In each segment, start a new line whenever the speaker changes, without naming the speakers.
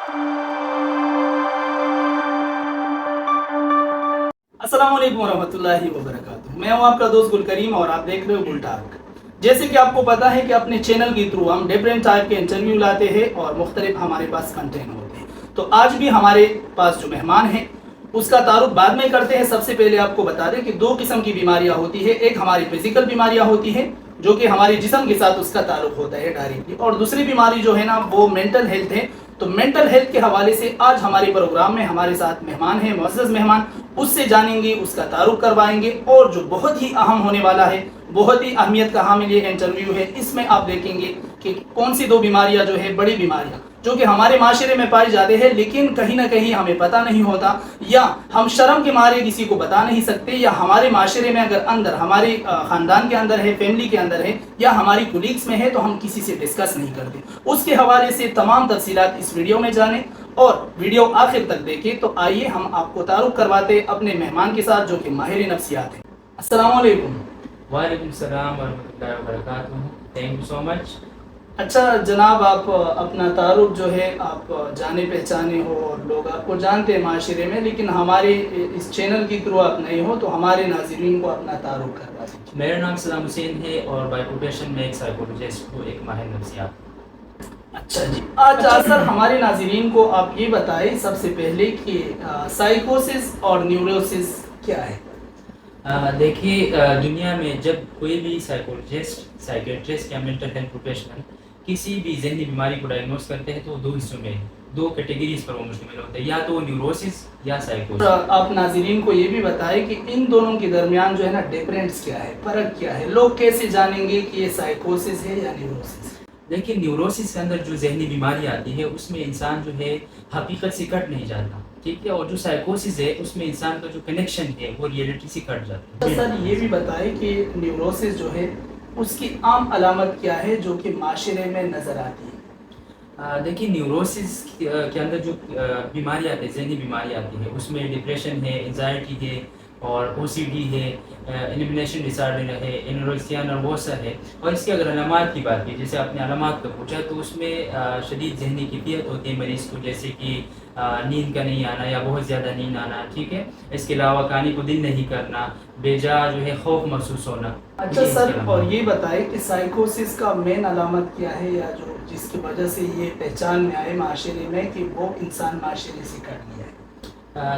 अस्सलाम वालेकुम रहमतुल्लाहि व बरकातुहू। मैं हूं आपका दोस्त गुल करीम और आप देख रहे हो गुल टाक। जैसे कि आपको पता है कि अपने चैनल के थ्रू हम डिफरेंट टाइप के इंटरव्यू लाते हैं और मुख्तलिफ हमारे पास कंटेंट होते हैं। तो आज भी हमारे पास जो मेहमान हैं उसका तारुफ बाद में करते हैं। सबसे पहले आपको बता दें कि दो किस्म की बीमारियां होती है। एक हमारी फिजिकल बीमारियां होती है जो कि हमारे जिस्म के साथ उसका ताल्लुक होता है डायरेक्टली, और दूसरी बीमारी जो है ना वो मेंटल हेल्थ है। तो मेंटल हेल्थ के हवाले से आज हमारे प्रोग्राम में हमारे साथ मेहमान हैं, मुअज़्ज़ज़ मेहमान, उससे जानेंगे, उसका तारुफ करवाएंगे। और जो बहुत ही अहम होने वाला है, बहुत ही अहमियत का हामिल ये इंटरव्यू है, इसमें आप देखेंगे कि कौन सी दो बीमारियां जो है, बड़ी बीमारियां जो कि हमारे माशरे में पाई जाते हैं लेकिन कहीं ना कहीं हमें पता नहीं होता, या हम शर्म के मारे किसी को बता नहीं सकते, या हमारे माशरे में अगर अंदर हमारे ख़ानदान के अंदर है, फैमिली के अंदर है, या हमारी कुलीग्स में है तो हम किसी से डिस्कस नहीं करते। उसके हवाले से तमाम तफसीलात इस वीडियो में जानें और वीडियो आखिर तक देखें। तो आइए हम आपको तारुफ करवाते अपने मेहमान के साथ जो कि माहिर नफ्सियात है। अस्सलाम वालेकुम।
वालेकुम सलाम वरहमतुल्लाहि वबरकातुहू। Thank you so much.
अच्छा जनाब, आप अपना तारुफ जो है आप जाने पहचाने हो और लोग आपको जानते हैं माशरे में, लेकिन हमारे इस चैनल के थ्रू आप नहीं हो, तो हमारे नाज़रीन को अपना तारुफ करवा दीजिए।
मेरा नाम सलाम हुसैन है और बाय प्रोफेशन में एक साइकोलॉजिस्ट हूँ, एक माहिर नफ्सियात।
अच्छा जी, आज सर हमारे नाज़रीन को आप ये बताएं सबसे पहले कि साइकोसिस और न्यूरोसिस क्या है।
देखिए, दुनिया में जब कोई भी साइकोलॉजिस्ट, साइकेट्रिस्ट या मेंटल हेल्थ प्रोफेशनल किसी भी जहनी बीमारी को डायग्नोस करते हैं तो दो हिस्सों में, दो कैटेगरीज पर वो मुश्तमिल होते हैं, या तो न्यूरोसिस या साइकोसिस।
आप नाज़रीन को ये भी बताएं कि इन दोनों के दरमियान जो है ना डिफरेंस क्या है, फ़र्क क्या है, लोग कैसे जानेंगे कि ये साइकोसिस है या न्यूरोसिस।
देखिए, न्यूरोसिस के अंदर जो जहनी बीमारी आती है उसमें इंसान जो है हकीकत से कट नहीं जाता, ठीक है, और जो साइकोसिस है उसमें इंसान का जो कनेक्शन है वो रियलिटी से कट जाता है।
सर ये भी बताएं कि न्यूरोसिस जो है उसकी आम अलामत क्या है जो कि माशरे में नज़र आती है।
देखिए, न्यूरोसिस के अंदर जो बीमारी आती है, जहनी बीमारी आती है, उसमें डिप्रेशन है, एंजाइटी है और ओसीडी है, एलिमिनेशन डिसऑर्डर है, एनोरेक्सिया नर्वोसा है। और इसकी अगर अलामात की बात की, जैसे आपने अलामात का पूछा, तो उसमें शदीद जहनी कैफियत होती है मरीज़ को, जैसे कि नींद का नहीं आना या बहुत ज़्यादा नींद आना, ठीक है। इसके अलावा खाने को दिल नहीं करना, बेजा जो है खौफ महसूस होना।
अच्छा सर, और ये बताएं कि साइकोसिस का मेन अलामत क्या है, या जो जिसकी वजह से ये पहचान में आए माशरे में कि वो इंसान माशरे से कट गया है।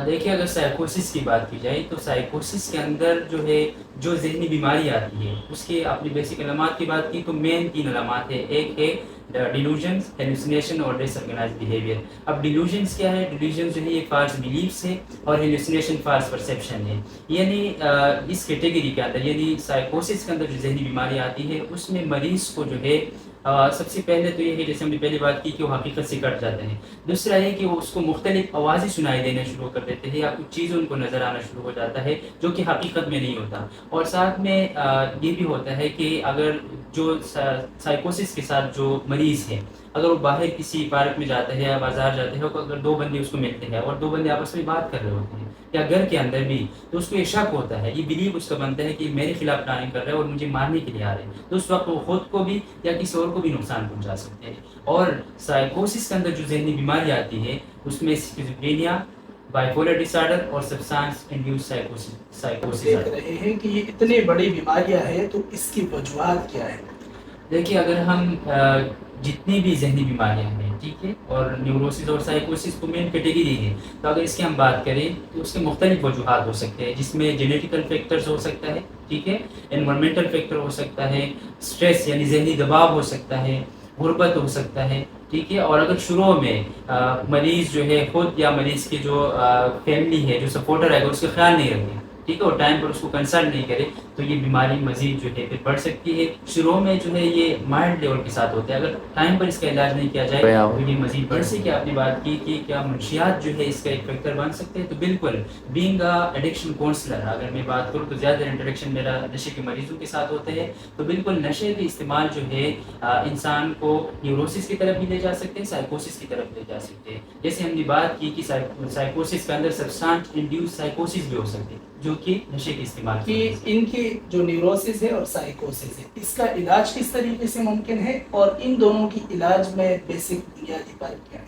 देखिए, अगर साइकोसिस की बात की जाए तो साइकोसिस के अंदर जो है, जो जहनी बीमारी आती है उसके अपनी बेसिक अलामात की बात की तो मेन 3 अलामात है। एक है डिलूजन्स, हेलुसिनेशन और डिसऑर्गेनाइज्ड बिहेवियर। अब डिलूजन्स क्या है? डिलूजन्स जो है ये फाल्स बिलीफ्स है और हेलुसिनेशन फाल्स परसेप्शन है। यानी इस कैटेगरी के अंदर, यानी साइकोसिस के अंदर जो जहनी बीमारी आती है उसमें मरीज़ को जो है सबसे पहले तो ये है, जैसे हमने पहली बात की, कि वो हकीकत से कट जाते हैं। दूसरा है कि वो उसको मुख्तलिफ आवाज़ें सुनाई देना शुरू कर देते हैं या कुछ चीज़ उनको नज़र आना शुरू हो जाता है जो कि हकीकत में नहीं होता। और साथ में ये भी होता है कि अगर जो साइकोसिस के साथ जो मरीज़ है, अगर वो बाहर किसी पार्क में जाता है या बाजार जाते हैं, तो अगर 2 बंदे उसको मिलते हैं और 2 बंदे आपस में बात कर रहे होते हैं या घर के अंदर भी, तो उसको ये शक होता है, ये बिलीव उसका बनता है कि मेरे खिलाफ प्लानिंग कर रहे हैं और मुझे मारने के लिए आ रहे हैं। तो उस वक्त वो खुद को भी या किसी और को भी नुकसान पहुंचा सकते हैं। और साइकोसिस के अंदर जो जहनी बीमारी आती है उसमें स्किज़ोफ्रेनिया, बाइपोलर डिसऑर्डर और सब्सटेंस इंड्यूस्ड साइकोसिस
देख रहे हैं कि ये इतनी बड़ी बीमारियां हैं, तो इसकी वजूहात क्या है।
देखिए, अगर हम जितनी भी जहनी बीमारियां हैं, ठीक है, और न्यूरोसिस और साइकोसिस तो मेन कैटेगरी है, तो अगर इसकी हम बात करें तो उसके मुख्तलिफ वजूहात हो सकते हैं, जिसमें जेनेटिकल फैक्टर्स हो सकता है, ठीक है, एनवायरमेंटल फैक्टर हो सकता है, स्ट्रेस यानी जहनी दबाव हो सकता है, गुर्बत हो सकता है, ठीक है। और अगर शुरू में मरीज़ जो है खुद या मरीज़ की जो फैमिली है, जो सपोर्टर है, उसका ख्याल नहीं रखे, ठीक है, और टाइम पर उसको कंसल्ट नहीं करे, तो ये बीमारी मजीद जो है फिर बढ़ सकती है। शुरू में जो है ये माइल्ड लेवल के साथ होता है, अगर टाइम पर इसका इलाज नहीं किया जाए तो ये मजीद बढ़ सकती है। कि आपने बात की कि क्या मुंशियात जो है इसका एक फैक्टर बन सकते हैं, तो बिल्कुल, बीइंग अ एडिक्शन काउंसलर अगर मैं बात करूँ तो ज़्यादा इंटरेक्शन मेरा नशे के मरीजों के साथ होते हैं, तो बिल्कुल नशे के इस्तेमाल जो है इंसान को न्यूरोसिस की तरफ भी ले जा सकते हैं, साइकोसिस की तरफ ले जा सकते हैं। जैसे हमने बात की कि साइकोसिस के अंदर सब्सटेंस इंड्यूस्ड साइकोसिस भी हो सकती है, जो कि नशे के इस्तेमाल
कि इनकी जो न्यूरोसिस है और साइकोसिस है, इसका इलाज किस तरीके से मुमकिन है, और इन दोनों की इलाज में बेसिक बुनियादी फर्क क्या है।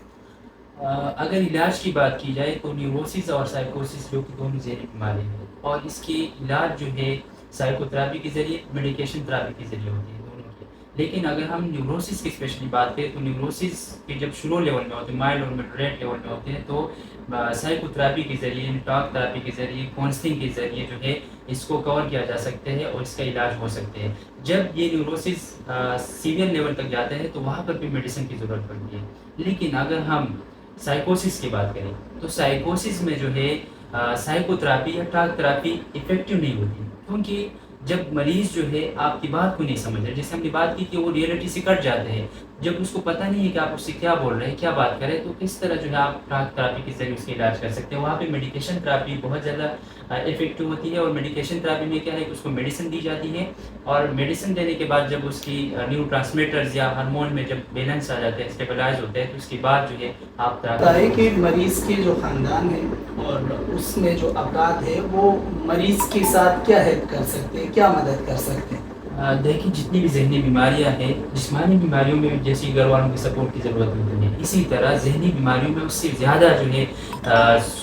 اگر علاج کی بات کی جائے تو نیوروسس اور سائیکوسس جو کہ دونوں ذہنی بیماری ہیں، اور اس کی علاج جو ہے سائیکو تھراپی کے ذریعے، میڈیکیشن تھراپی کے ذریعے ہوتی ہے دونوں کی. لیکن اگر ہم نیوروسس کی اسپیشلی بات کریں تو نیوروسس کے جب شروع لیول میں ہوتے ہیں، مائلڈ اور میڈریٹ لیول میں ہوتے ہیں، تو سائیکو تھراپی کے ذریعے، ٹاک تھراپی کے ذریعے، کاؤنسلنگ کے ذریعے جو ہے اس کو کور کیا جا سکتے ہیں اور اس کا علاج ہو سکتے ہیں. جب یہ نیوروسس سیویئر لیول تک جاتے ہیں تو وہاں پر بھی میڈیسن کی ضرورت پڑتی ہے. لیکن اگر ہم سائیکوسس کی بات کریں تو سائیکوسس میں جو ہے سائیکو تھراپی یا ٹاک تھراپی افیکٹو نہیں ہوتی، کیونکہ جب مریض جو ہے آپ کی بات کو نہیں سمجھ رہے، جیسے ہم نے بات کی کہ وہ ریئلٹی سے کٹ جاتے ہیں، جب اس کو پتہ نہیں ہے کہ آپ اس سے کیا بول رہے ہیں، کیا بات کریں، تو کس طرح جو ہے آپ ٹاک تھراپی کے ذریعے اس کا علاج کر سکتے ہیں. وہاں پہ میڈیکیشن تھراپی بہت زیادہ افیکٹو ہوتی ہے، اور میڈیکیشن تھراپی میں کیا ہے کہ اس کو میڈیسن دی جاتی ہے، اور میڈیسن دینے کے بعد جب اس کی نیورو ٹرانسمیٹرز یا ہارمون میں جب بیلنس آ جاتے ہیں، اسٹیبلائز ہوتے ہیں، تو اس کے بعد جو ہے آپ
ہے کہ مریض کے جو خاندان ہے اور اس میں جو افراد ہے وہ مریض کے ساتھ کیا ہیلپ کر سکتے ہیں، کیا مدد کر سکتے ہیں.
دیکھیں جتنی بھی ذہنی بیماریاں ہیں، جسمانی بیماریوں میں جیسی گھر والوں کی سپورٹ کی ضرورت ہوتی ہے، اسی طرح ذہنی بیماریوں میں اس سے زیادہ جو ہے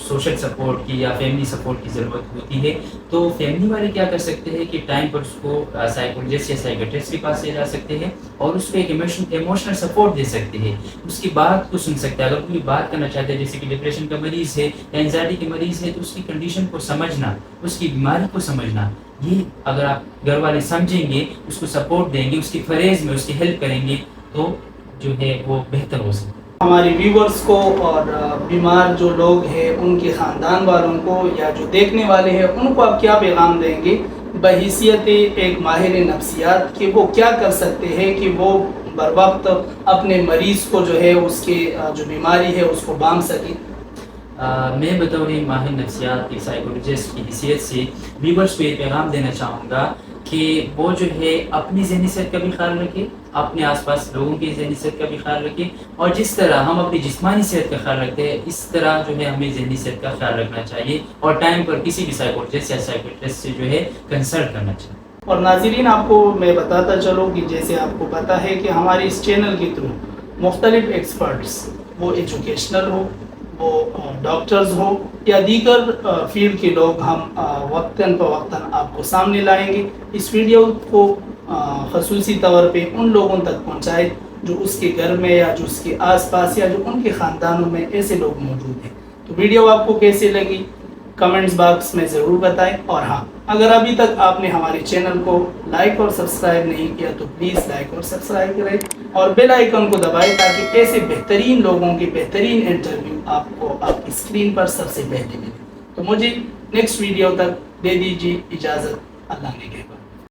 سوشل سپورٹ کی یا فیملی سپورٹ کی ضرورت ہوتی ہے. تو فیملی والے کیا کر سکتے ہیں کہ ٹائم پر اس کو سائیکولوجسٹ یا سائیکیٹرسٹ کے پاس لے جا سکتے ہیں اور اس کو ایک ایموشنل سپورٹ دے سکتے ہیں، اس کی بات کو سن سکتے ہیں. اگر کوئی بات کرنا چاہتے ہیں، جیسے کہ ڈپریشن کا مریض ہے یا انزائٹی کے مریض ہے، تو اس کی کنڈیشن کو سمجھنا، اس کی بیماری کو سمجھنا، یہ اگر آپ گھر والے سمجھیں گے، اس کو سپورٹ دیں گے، اس کی فریز میں اس کی ہیلپ کریں گے، تو جو ہے وہ بہتر ہو سکتا ہے.
ہمارے ویورز کو اور بیمار جو لوگ ہیں ان کے خاندان والوں کو یا جو دیکھنے والے ہیں ان کو آپ کیا پیغام دیں گے بحیثیت ایک ماہر نفسیات کہ وہ کیا کر سکتے ہیں کہ وہ بر وقت اپنے مریض کو جو ہے اس کی جو بیماری ہے اس کو بام سکیں.
میں بطور ماہر نفسیات کی سائیکولوجسٹ کی حیثیت سے ویورز کو یہ پیغام دینا چاہوں گا کہ وہ جو ہے اپنی ذہنی صحت کا بھی خیال رکھے، اپنے آس پاس لوگوں کی ذہنی صحت کا بھی خیال رکھے، اور جس طرح ہم اپنی جسمانی صحت کا خیال رکھتے ہیں اس طرح جو ہے ہمیں ذہنی صحت کا خیال رکھنا چاہیے، اور ٹائم پر کسی بھی سائیکولوجسٹ یا سائیکیٹرسٹ سے جو ہے کنسلٹ کرنا چاہیے.
اور ناظرین آپ کو میں بتاتا چلوں کہ جیسے آپ کو پتہ ہے کہ ہمارے اس چینل کے تھرو مختلف ایکسپرٹس، وہ ایجوکیشنل ہو، وہ ڈاکٹرز ہو یا دیگر فیلڈ کے لوگ، ہم وقتاً فوقتاً آپ کو سامنے لائیں گے. اس ویڈیو کو خصوصی طور پہ ان لوگوں تک پہنچائے جو اس کے گھر میں یا جو اس کے آس پاس یا جو ان کے خاندانوں میں ایسے لوگ موجود ہیں. تو ویڈیو آپ کو کیسے لگی کمنٹس باکس میں ضرور بتائیں. اور ہاں، اگر ابھی تک آپ نے ہمارے چینل کو لائک اور سبسکرائب نہیں کیا تو پلیز لائک اور سبسکرائب کریں اور بیل آئیکن کو دبائیں تاکہ ایسے بہترین لوگوں کے بہترین انٹرویو آپ کو آپ کی اسکرین پر سب سے پہلے ملے. تو مجھے نیکسٹ ویڈیو تک دے دیجیے اجازت. اللہ نے کہا.